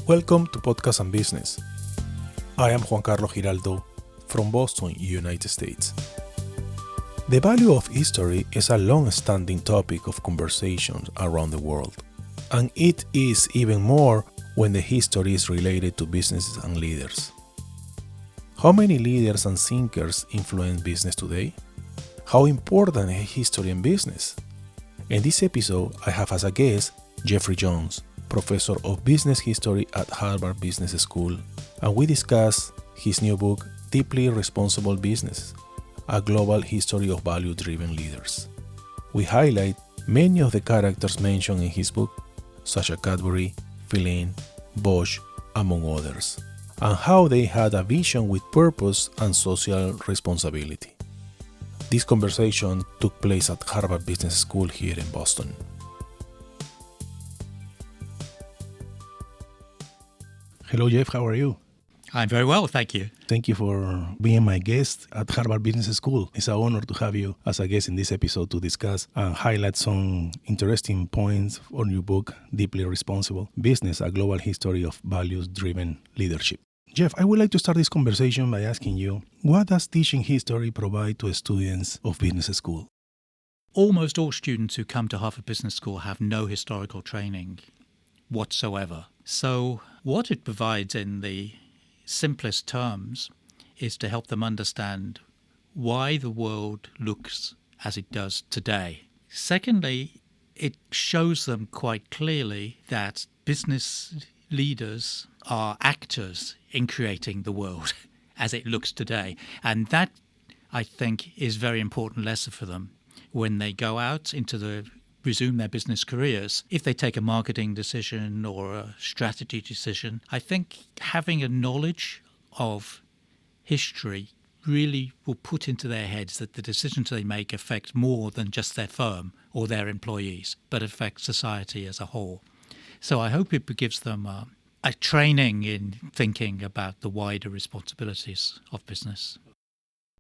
Welcome to Podcast and Business. I am Juan Carlos Giraldo from Boston, United States. The value of history is a long-standing topic of conversation around the world, and it is even more when the history is related to businesses and leaders. How many leaders and thinkers influence business today? How important is history in business? In this episode, I have as a guest Geoffrey Jones, professor of business history at Harvard Business School, and we discuss his new book, Deeply Responsible Business, A Global History of Value-Driven Leaders. We highlight many of the characters mentioned in his book, such as Cadbury, Filene, Bosh, among others, and how they had a vision with purpose and social responsibility. This conversation took place at Harvard Business School here in Boston. Hello, Jeff. How are you? I'm very well, thank you. Thank you for being my guest at Harvard Business School. It's an honor to have you as a guest in this episode to discuss and highlight some interesting points on your book, Deeply Responsible Business, A Global History of Values-Driven Leadership. Jeff, I would like to start this conversation by asking you, what does teaching history provide to students of business school? Almost all students who come to Harvard Business School have no historical training whatsoever. So what it provides in the simplest terms is to help them understand why the world looks as it does today. Secondly, it shows them quite clearly that business leaders are actors in creating the world as it looks today. And that, I think, is a very important lesson for them when they go out resume their business careers. If they take a marketing decision or a strategy decision, I think having a knowledge of history really will put into their heads that the decisions they make affect more than just their firm or their employees, but affect society as a whole. So I hope it gives them a training in thinking about the wider responsibilities of business.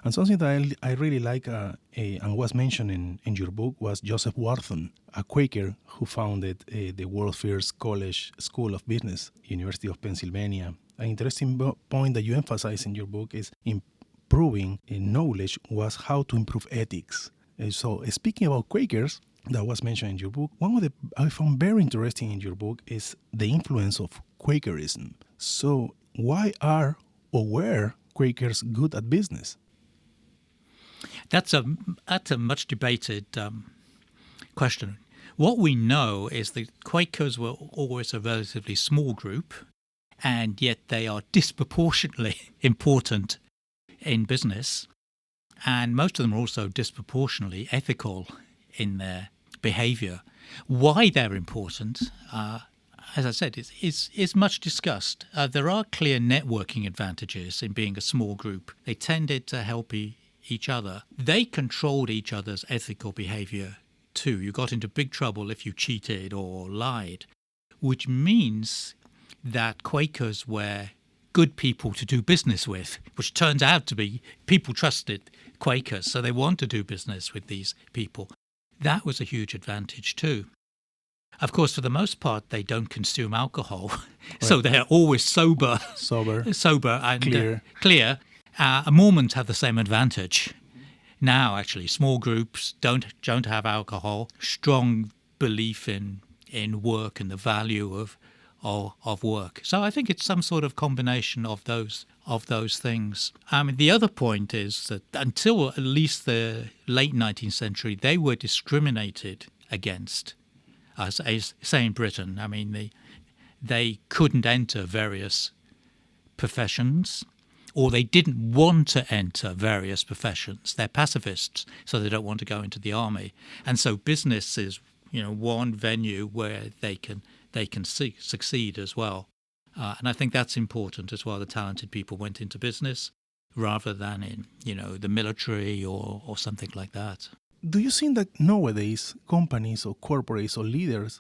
And something that I really like and was mentioned in your book was Joseph Wharton, a Quaker who founded the world's first college school of business, University of Pennsylvania. An interesting point that you emphasize in your book is improving knowledge was how to improve ethics. So speaking about Quakers, that was mentioned in your book, one of the I found very interesting in your book is the influence of Quakerism. So why are or were Quakers good at business? That's a much debated question. What we know is that Quakers were always a relatively small group, and yet they are disproportionately important in business, and most of them are also disproportionately ethical in their behavior. Why they're important, as I said, is much discussed. There are clear networking advantages in being a small group. They tended to help each other. They controlled each other's ethical behavior too. You got into big trouble if you cheated or lied, which means that Quakers were good people to do business with, which turns out to be people trusted Quakers, so they want to do business with these people. That was a huge advantage too. Of course, for the most part, they don't consume alcohol, so they're always sober and clear. Mormons have the same advantage. Now, actually, small groups don't have alcohol. Strong belief in work and the value of work. So I think it's some sort of combination of those things. The other point is that until at least the late 19th century, they were discriminated against. Say in Britain, they couldn't enter various professions, or they didn't want to enter various professions. They're pacifists, so they don't want to go into the army. And so business is, one venue where they can succeed as well. And I think that's important as well. The talented people went into business rather than in, the military or something like that. Do you think that nowadays companies or corporates or leaders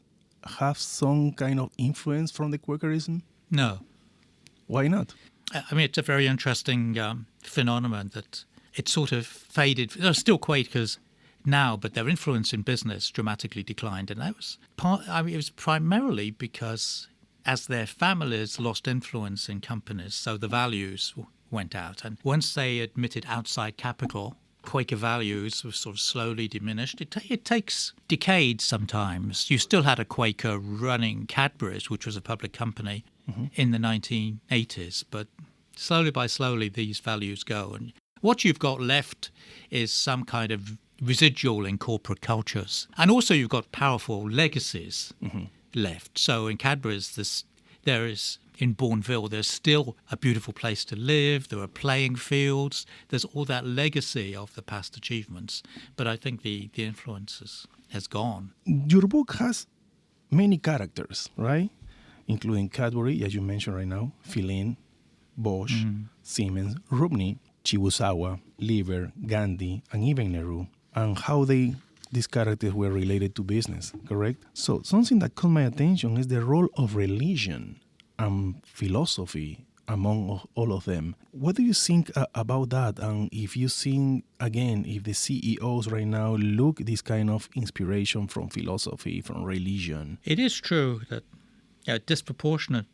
have some kind of influence from the Quakerism? No. Why not? It's a very interesting phenomenon that it sort of faded. There are still Quakers now, but their influence in business dramatically declined. And that was it was primarily because as their families lost influence in companies, so the values went out. And once they admitted outside capital, Quaker values were sort of slowly diminished. It takes decades sometimes. You still had a Quaker running Cadbury's, which was a public company, in the 1980s, but slowly by slowly these values go. And what you've got left is some kind of residual in corporate cultures. And also you've got powerful legacies left. So in Cadbury's, there is in Bourneville, there's still a beautiful place to live. There are playing fields. There's all that legacy of the past achievements. But I think the influence has gone. Your book has many characters, right? Including Cadbury, as you mentioned right now, Filene, Bosh, Siemens, Rubney, Shiwasaba, Lever, Gandhi, and even Nehru, and how these characters were related to business, correct? So something that caught my attention is the role of religion and philosophy among all of them. What do you think about that? And if you think, again, if the CEOs right now look this kind of inspiration from philosophy, from religion? It is true that a disproportionate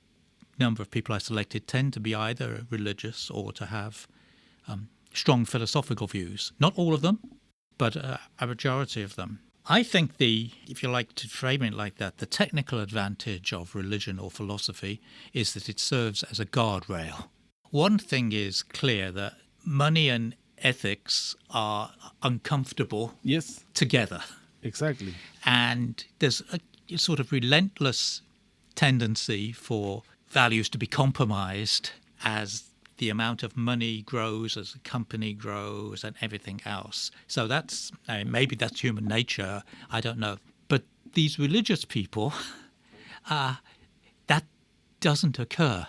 number of people I selected tend to be either religious or to have strong philosophical views. Not all of them, but a majority of them. I think if you like to frame it like that, the technical advantage of religion or philosophy is that it serves as a guardrail. One thing is clear, that money and ethics are uncomfortable together. Exactly. And there's a sort of relentless tendency for values to be compromised as the amount of money grows, as the company grows, and everything else. So maybe that's human nature, I don't know. But these religious people, that doesn't occur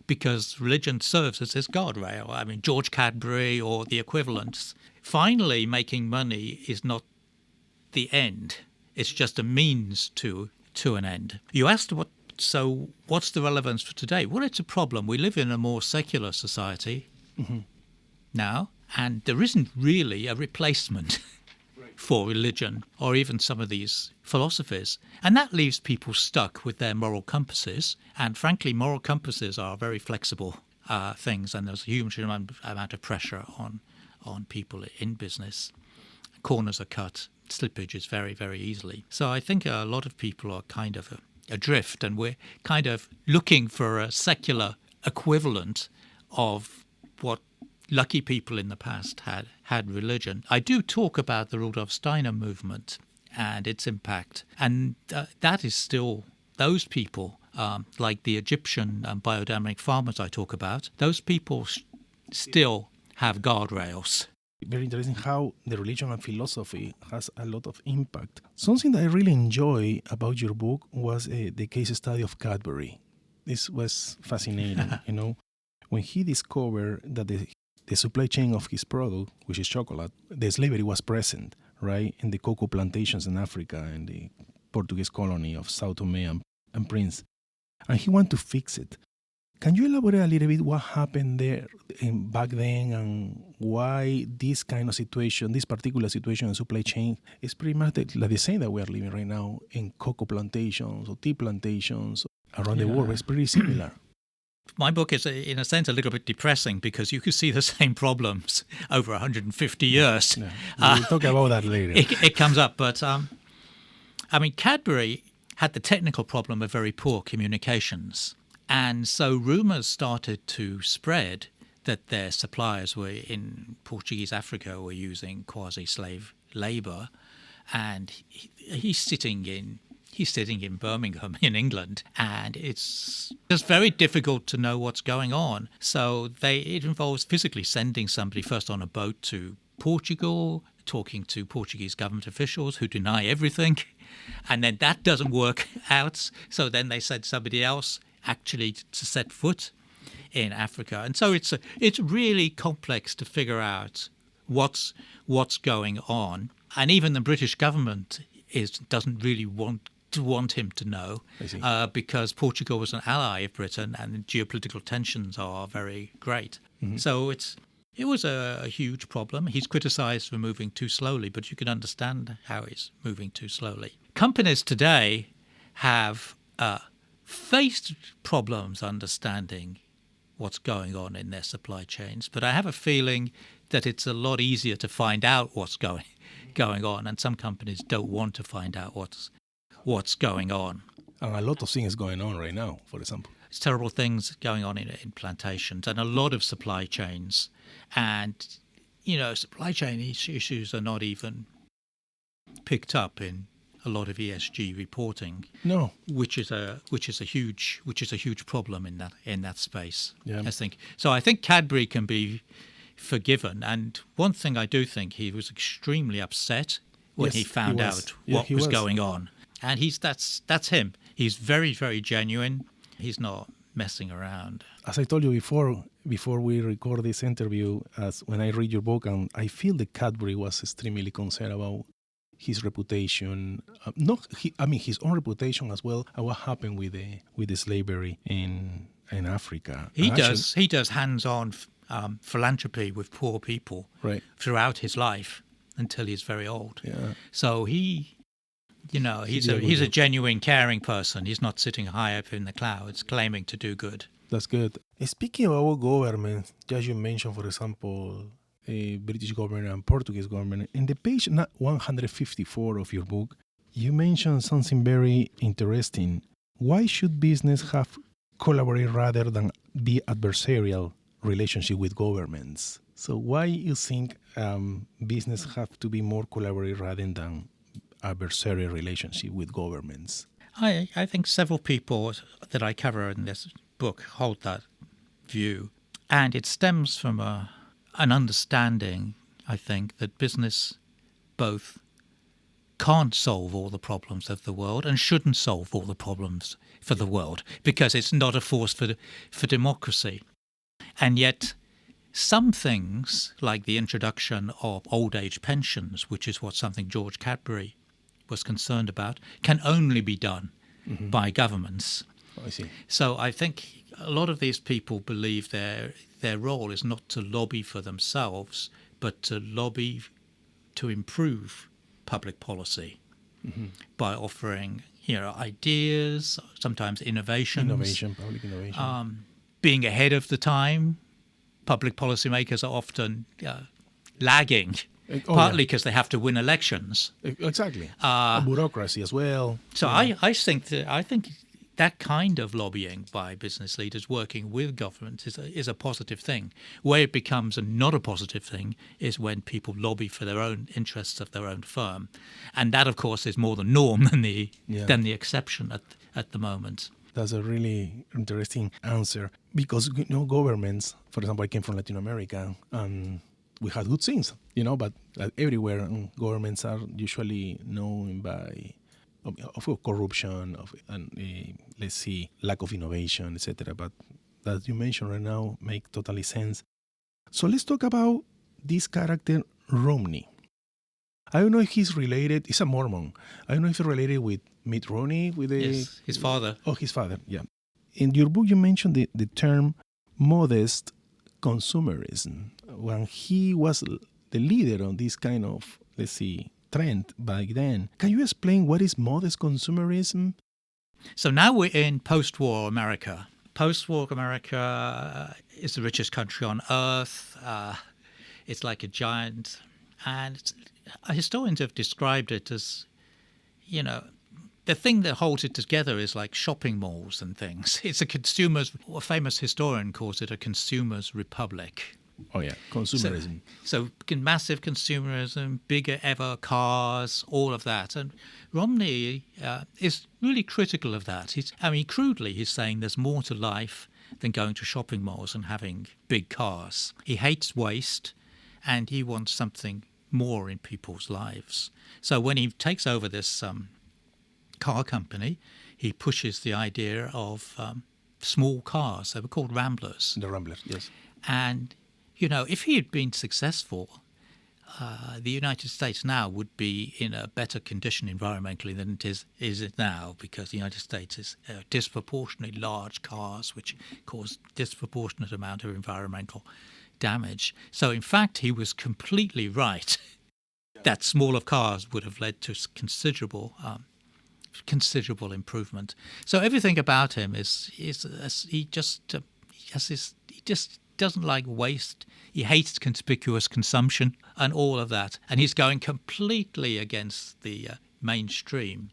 because religion serves as this guardrail. I mean, George Cadbury or the equivalents. Finally, making money is not the end. It's just a means to an end. You asked what's the relevance for today? Well, it's a problem. We live in a more secular society now, and there isn't really a replacement for religion or even some of these philosophies. And that leaves people stuck with their moral compasses. And frankly, moral compasses are very flexible things, and there's a huge amount of pressure on people in business. Corners are cut, slippage is very, very easily. So I think a lot of people are kind of adrift, and we're kind of looking for a secular equivalent of what lucky people in the past had religion. I do talk about the Rudolf Steiner movement and its impact, and that is still those people, like the Egyptian biodynamic farmers I talk about, those people still have guardrails. Very interesting how the religion and philosophy has a lot of impact. Something that I really enjoy about your book was the case study of Cadbury. This was fascinating, when he discovered that the supply chain of his product, which is chocolate, the slavery was present, right, in the cocoa plantations in Africa and the Portuguese colony of Sao Tome and Prince. And he wanted to fix it. Can you elaborate a little bit what happened there back then and why this kind of situation, this particular situation in supply chain is pretty much like the same that we are living right now in cocoa plantations or tea plantations around the world? It's pretty similar. My book is, in a sense, a little bit depressing because you could see the same problems over 150 years. Yeah. We'll talk about that later. It comes up, but Cadbury had the technical problem of very poor communications. And so rumours started to spread that their suppliers were in Portuguese Africa were using quasi-slave labour, and he's sitting in Birmingham in England, and it's just very difficult to know what's going on. So it involves physically sending somebody first on a boat to Portugal, talking to Portuguese government officials who deny everything, and then that doesn't work out. So then they send somebody else actually to set foot in Africa. And so it's really complex to figure out what's going on. And even the British government doesn't really want him to know because Portugal was an ally of Britain and the geopolitical tensions are very great. Mm-hmm. So it was a huge problem. He's criticised for moving too slowly, but you can understand how he's moving too slowly. Companies today have faced problems understanding what's going on in their supply chains, but I have a feeling that it's a lot easier to find out what's going on, and some companies don't want to find out what's going on. And a lot of things going on right now, for example. It's terrible things going on in plantations and a lot of supply chains. And, supply chain issues are not even picked up in a lot of ESG reporting. No. Which is a huge problem in that space. Yeah. I think. So I think Cadbury can be forgiven. And one thing I do think, he was extremely upset when he found out what was going on. And that's him. He's very, very genuine. He's not messing around. As I told you before we record this interview, as when I read your book, and I feel that Cadbury was extremely concerned about his reputation, his own reputation as well, and what happened with the slavery in Africa. He does hands-on philanthropy with poor people throughout his life until he's very old. Yeah. So he's a genuine, caring person. He's not sitting high up in the clouds claiming to do good. That's good. Speaking about government, as you mentioned, for example, British government and Portuguese government, in the page 154 of your book, you mentioned something very interesting. Why should business have collaborate rather than be adversarial relationship with governments? So why you think business have to be more collaborative rather than adversarial relationship with governments? I think several people that I cover in this book hold that view, and it stems from an understanding, I think, that business both can't solve all the problems of the world and shouldn't solve all the problems for the world because it's not a force for democracy. And yet some things, like the introduction of old age pensions, which is something George Cadbury was concerned about, can only be done by governments. I see. So I think a lot of these people believe their role is not to lobby for themselves, but to lobby to improve public policy by offering, ideas, sometimes innovations. Public innovation. Being ahead of the time. Public policymakers are often lagging, partly because they have to win elections. Exactly. Bureaucracy as well. So I think that kind of lobbying by business leaders working with government is a positive thing. Where it becomes not a positive thing is when people lobby for their own interests of their own firm, and that, of course, is more the norm than the exception at the moment. That's a really interesting answer because, governments, for example, I came from Latin America and we had good things, but everywhere governments are usually known by of corruption, let's see, lack of innovation, etc. But that you mentioned right now make totally sense. So let's talk about this character, Romney. I don't know if he's related. He's a Mormon. I don't know if he's related with Mitt Romney. Yes, his father. Oh, his father, yeah. In your book, you mentioned the term modest consumerism. When he was the leader on this kind of, let's see, trend back then. Can you explain what is modest consumerism? So now we're in post-war America. Post-war America is the richest country on earth. It's like a giant, and historians have described it as, the thing that holds it together is like shopping malls and things. It's a famous historian calls it a consumer's republic. Oh yeah, consumerism. So massive consumerism, bigger ever cars, all of that. And Romney is really critical of that. Crudely, he's saying there's more to life than going to shopping malls and having big cars. He hates waste, and he wants something more in people's lives. So when he takes over this car company, he pushes the idea of small cars. They were called Ramblers. The Ramblers, yes. And, if he had been successful, the United States now would be in a better condition environmentally than it is now, because the United States is disproportionately large cars, which cause disproportionate amount of environmental damage. So, in fact, he was completely right that smaller cars would have led to considerable considerable improvement. So everything about him is he just doesn't like waste. He hates conspicuous consumption and all of that, and he's going completely against the mainstream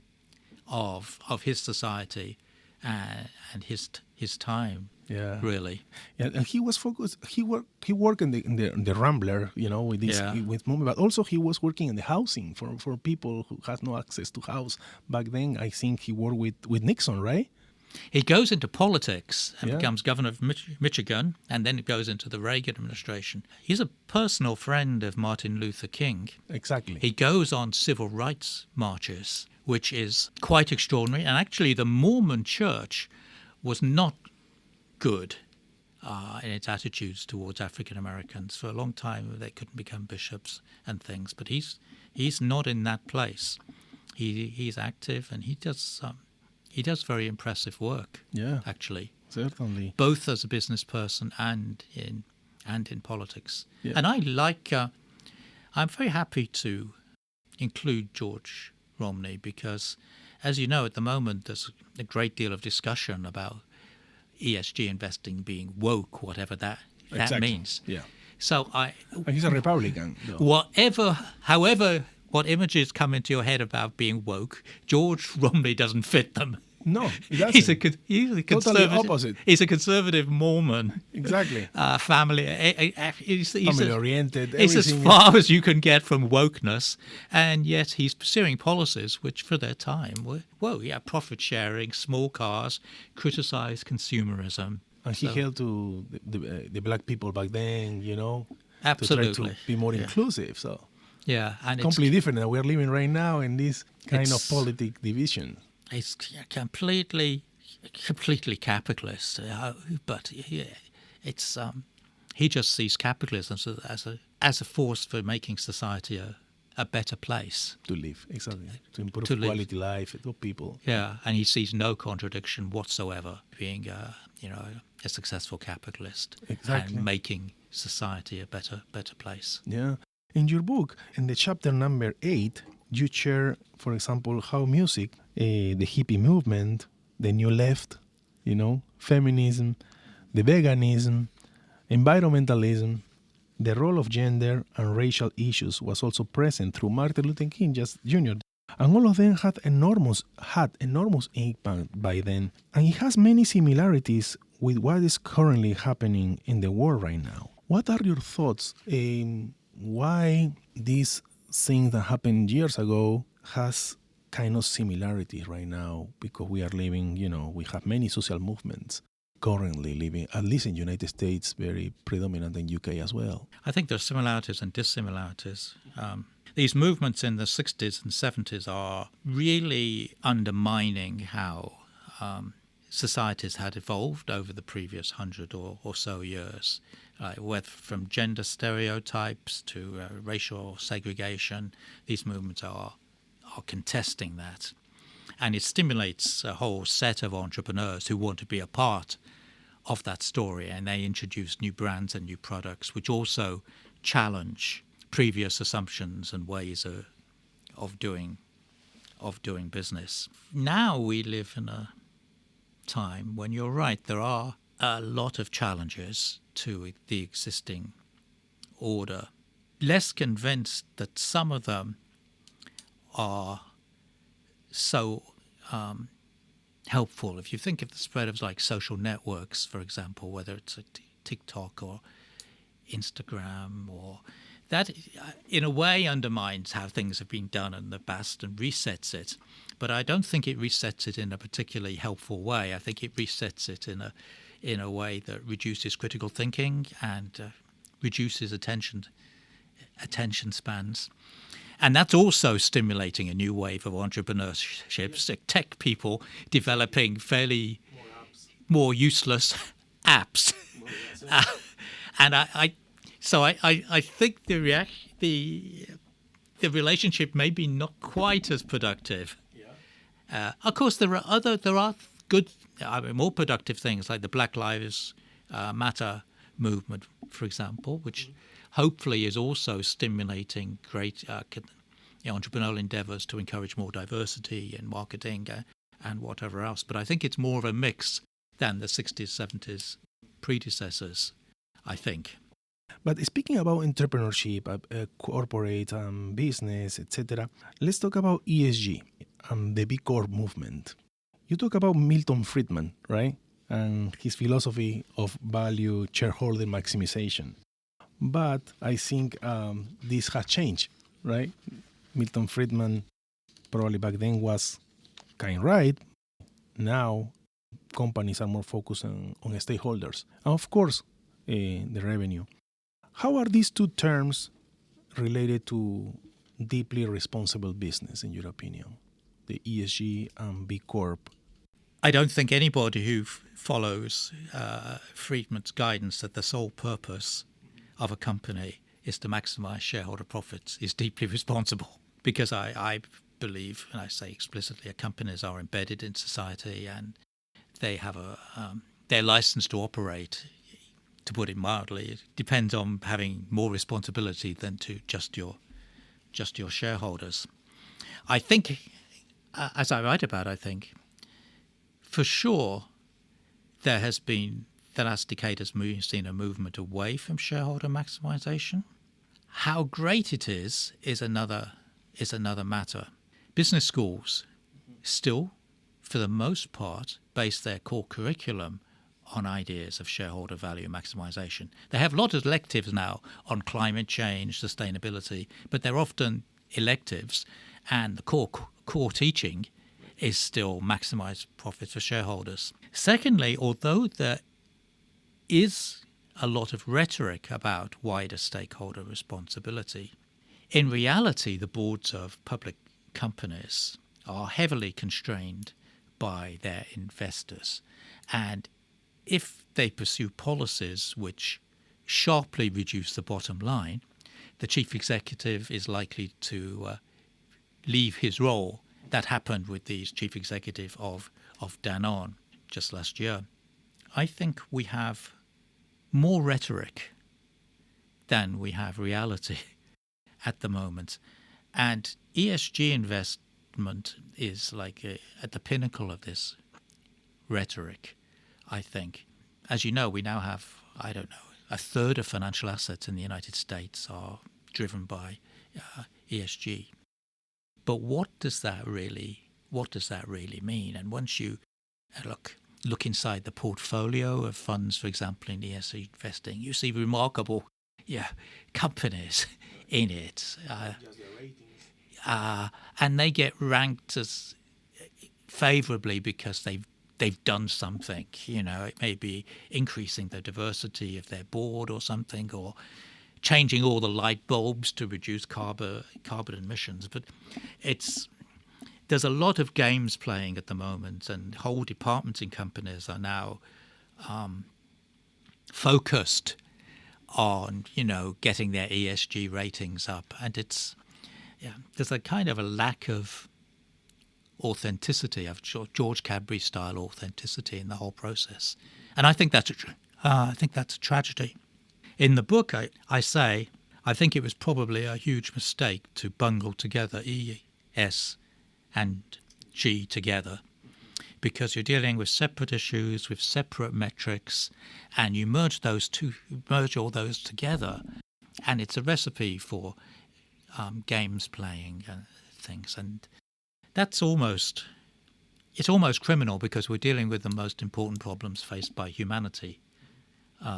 of his society and his time. Yeah, really. Yeah, and he was focused. He worked in the Rambler, with this with movement, but also he was working in the housing for people who had no access to house back then. I think he worked with Nixon, right? He goes into politics and becomes governor of Michigan, and then he goes into the Reagan administration. He's a personal friend of Martin Luther King. Exactly. He goes on civil rights marches, which is quite extraordinary. And actually, the Mormon Church was not good in its attitudes towards African Americans. For a long time, they couldn't become bishops and things. But he's not in that place. He's active, and he does very impressive work. Yeah, actually, certainly, both as a business person and in politics. Yeah. And I'm very happy to include George Romney because, as you know, at the moment there's a great deal of discussion about ESG investing being woke, whatever that exactly. means. Yeah. So he's a Republican, though. However, what images come into your head about being woke, George Romney doesn't fit them. No, he doesn't. He's a conservative. Totally opposite. He's a conservative Mormon. Exactly. Family. He's Family-oriented. It's as far as you can get from wokeness, and yet he's pursuing policies which, for their time, were profit sharing, small cars, criticised consumerism. And he held to the black people back then, Absolutely. to try to be more inclusive. So yeah, and completely different than we're living right now in this kind of politic division. It's completely capitalist, but it's he just sees capitalism as a force for making society a better place to live, exactly, to improve quality life of people. Yeah, and he sees no contradiction whatsoever being a successful capitalist and making society a better place. Yeah. In your book, in the chapter number 8, you share, for example, how music, the hippie movement, the new left, feminism, the veganism, environmentalism, the role of gender and racial issues was also present through Martin Luther King Jr. And all of them had enormous impact by then. And it has many similarities with what is currently happening in the world right now. What are your thoughts? Why these things that happened years ago has kind of similarities right now? Because we are living, we have many social movements currently living, at least in the United States, very predominant in UK as well. I think there are similarities and dissimilarities. These movements in the 60s and 70s are really undermining how societies had evolved over the previous 100 or so years, whether from gender stereotypes to racial segregation. These movements are contesting that. And it stimulates a whole set of entrepreneurs who want to be a part of that story, and they introduce new brands and new products which also challenge previous assumptions and ways of doing business. Now we live in a time when, you're right, there are a lot of challenges to the existing order. Less convinced that some of them are so helpful. If you think of the spread of like social networks, for example, whether it's a TikTok or Instagram, or that in a way undermines how things have been done in the past and resets it. But I don't think it resets it in a particularly helpful way. I think it resets it in a way that reduces critical thinking and reduces attention spans. And that's also stimulating a new wave of entrepreneurship, tech people developing fairly more useless apps. And I think the relationship may be not quite as productive. Yeah. Of course, there are good, more productive things like the Black Lives Matter movement, for example, which hopefully is also stimulating great entrepreneurial endeavors to encourage more diversity in marketing and whatever else. But I think it's more of a mix than the 60s, 70s predecessors, I think. But speaking about entrepreneurship, corporate business, etc., let's talk about ESG and the B Corp movement. You talk about Milton Friedman, right? And his philosophy of value shareholder maximization. But I think this has changed, right? Milton Friedman probably back then was kind of right. Now companies are more focused on stakeholders. And of course, the revenue. How are these two terms related to deeply responsible business, in your opinion? The ESG and B Corp. I don't think anybody who follows Friedman's guidance that the sole purpose of a company is to maximize shareholder profits is deeply responsible. Because I believe, and I say explicitly, that companies are embedded in society and they have their license to operate, to put it mildly, it depends on having more responsibility than to just your shareholders. I think, as I write about, for sure there has been, the last decade has seen a movement away from shareholder maximization. How great it is another matter. Business schools still, for the most part, base their core curriculum on ideas of shareholder value maximization. They have a lot of electives now on climate change, sustainability, but they're often electives, and the core teaching is still maximize profits for shareholders. Secondly, although there is a lot of rhetoric about wider stakeholder responsibility, in reality, the boards of public companies are heavily constrained by their investors. And if they pursue policies which sharply reduce the bottom line, the chief executive is likely to leave his role. That happened with the chief executive of Danone just last year. I think we have more rhetoric than we have reality at the moment. And ESG investment is at the pinnacle of this rhetoric, I think. As you know, we now have, a third of financial assets in the United States are driven by ESG. But what does that really mean? And once you look inside the portfolio of funds, for example, in ESG investing, you see remarkable companies in it. And they get ranked as favorably because they've done something. It may be increasing the diversity of their board or something, or changing all the light bulbs to reduce carbon emissions. But there's a lot of games playing at the moment, and whole departments in companies are now focused on getting their ESG ratings up, and there's a kind of a lack of authenticity, of George Cadbury style authenticity in the whole process, and I think that's a tragedy. In the book, I say I think it was probably a huge mistake to bungle together E, S, and G together, because you're dealing with separate issues with separate metrics, and you merge all those together, and it's a recipe for games playing and things, and it's almost criminal, because we're dealing with the most important problems faced by humanity,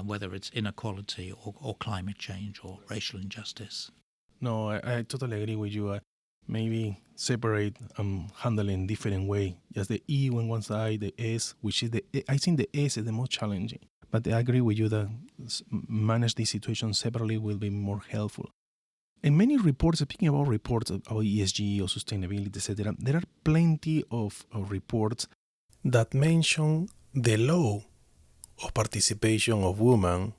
whether it's inequality or climate change or racial injustice. No, I totally agree with you. Maybe separate and handle in different way. Just the E on one side, the S, which is I think the S is the most challenging. But I agree with you that manage this situation separately will be more helpful. In many reports, speaking about reports about ESG or sustainability, etc., there are plenty of reports that mention the low of participation of women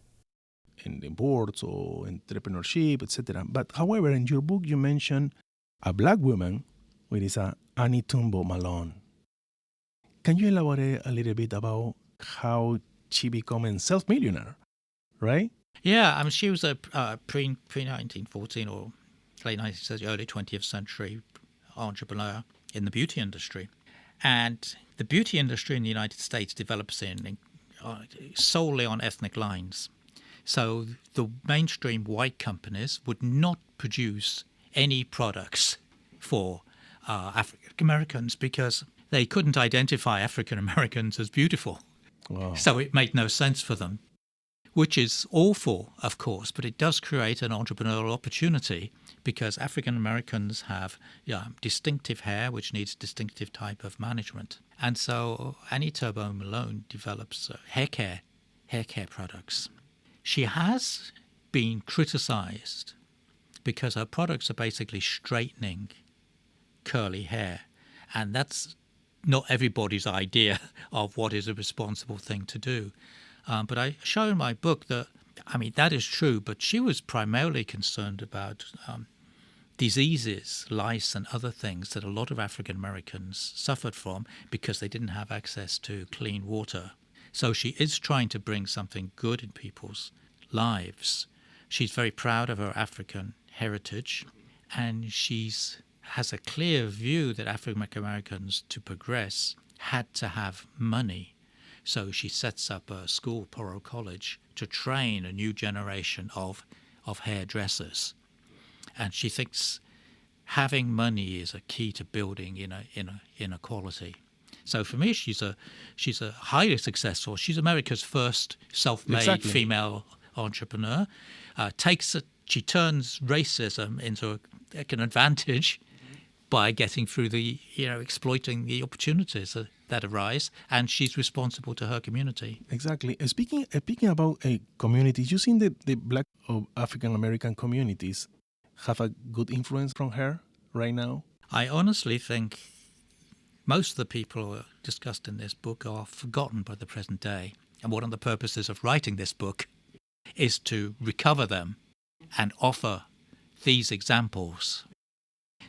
in the boards or entrepreneurship, etc. But however, in your book, you mention a black woman, which is Anitumbo Malone. Can you elaborate a little bit about how she became a self-millionaire, right? Yeah, she was a pre-1914 or late 19th century, early 20th century entrepreneur in the beauty industry. And the beauty industry in the United States develops solely on ethnic lines. So the mainstream white companies would not produce any products for African Americans because they couldn't identify African Americans as beautiful. Wow. So it made no sense for them, which is awful, of course, but it does create an entrepreneurial opportunity because African Americans have distinctive hair, which needs distinctive type of management. And so Anitumbo Malone develops hair care products. She has been criticized because her products are basically straightening curly hair. And that's not everybody's idea of what is a responsible thing to do. But I show in my book that, that is true, but she was primarily concerned about diseases, lice and other things that a lot of African Americans suffered from because they didn't have access to clean water. So she is trying to bring something good in people's lives. She's very proud of her African heritage, and has a clear view that African Americans, to progress, had to have money. So she sets up a school, Poro College, to train a new generation of hairdressers. And she thinks having money is a key to building inequality. So for me, she's a highly successful. She's America's first self-made female entrepreneur. She turns racism into an advantage by getting through exploiting the opportunities that arise, and she's responsible to her community. Exactly. Speaking about communities, you think the Black or African American communities have a good influence from her right now? I honestly think most of the people discussed in this book are forgotten by the present day. And one of the purposes of writing this book is to recover them and offer these examples.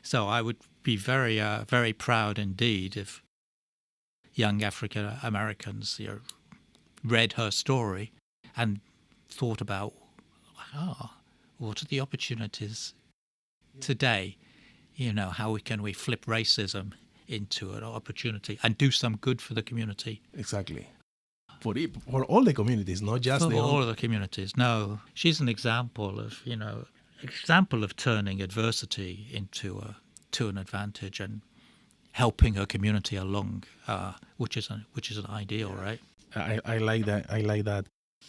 So I would be very, very proud indeed if young African Americans read her story and thought about, what are the opportunities today? How can we flip racism into an opportunity and do some good for the community? Exactly. For all the communities, not just for all of the communities. No, she's an example of turning adversity into an advantage and helping her community along, which is an ideal, right? I like that.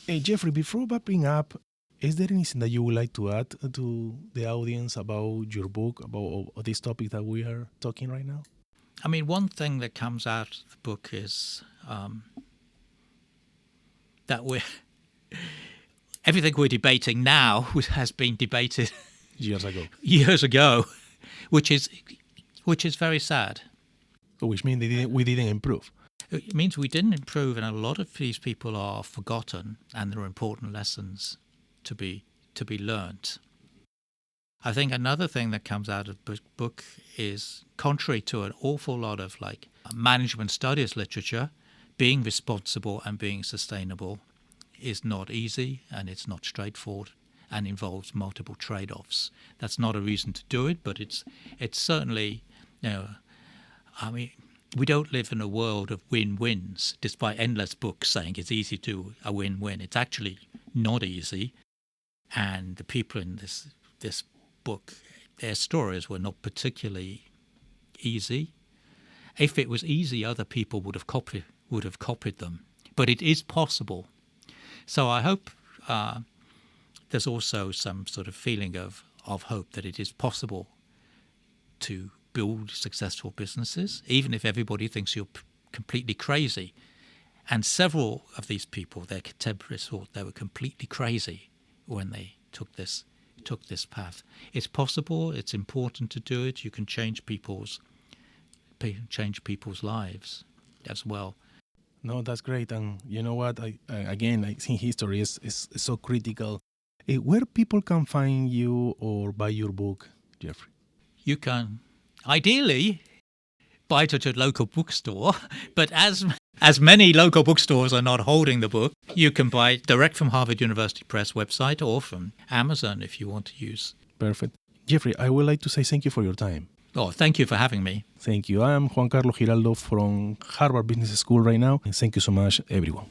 Hey, Geoffrey, before wrapping up, is there anything that you would like to add to the audience about your book, about this topic that we are talking right now? One thing that comes out of the book is that everything we're debating now has been debated years ago, which is very sad. Which means we didn't improve. It means we didn't improve, and a lot of these people are forgotten, and there are important lessons to be learnt. I think another thing that comes out of the book is, contrary to an awful lot of management studies literature, being responsible and being sustainable is not easy, and it's not straightforward, and involves multiple trade-offs. That's not a reason to do it, but it's certainly, we don't live in a world of win-wins, despite endless books saying it's easy to do a win-win. It's actually not easy, and the people in this book, their stories were not particularly easy. If it was easy, other people would have copied them. But it is possible. So I hope there's also some sort of feeling of hope that it is possible to build successful businesses, even if everybody thinks you're completely crazy. And several of these people, their contemporaries, thought they were completely crazy when they took this path. It's possible. It's important to do it. You can change people's lives as well. No, that's great. And you know what? I think history is so critical. Where people can find you or buy your book, Geoffrey? You can ideally buy it at a local bookstore, but as many local bookstores are not holding the book, you can buy it direct from Harvard University Press website or from Amazon if you want to use. Perfect. Geoffrey, I would like to say thank you for your time. Oh, thank you for having me. Thank you. I'm Juan Carlos Giraldo from Harvard Business School right now. And thank you so much, everyone.